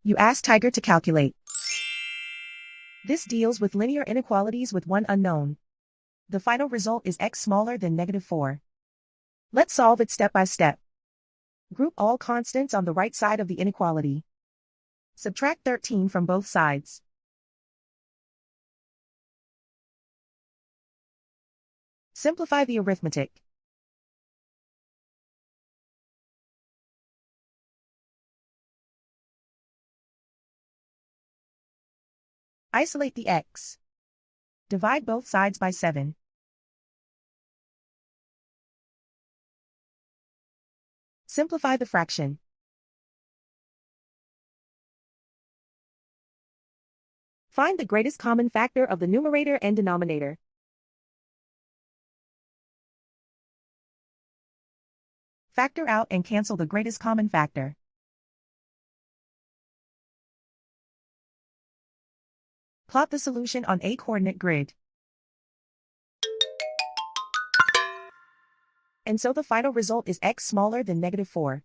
You ask Tiger to calculate. This deals with linear inequalities with one unknown. The final result is x smaller than -4. Let's solve it step by step. Group all constants on the right side of the inequality. Subtract 13 from both sides. Simplify the arithmetic. Isolate the x. Divide both sides by 7. Simplify the fraction. Find the greatest common factor of the numerator and denominator. Factor out and cancel the greatest common factor. Plot the solution on a coordinate grid. And so the final result is x smaller than -4.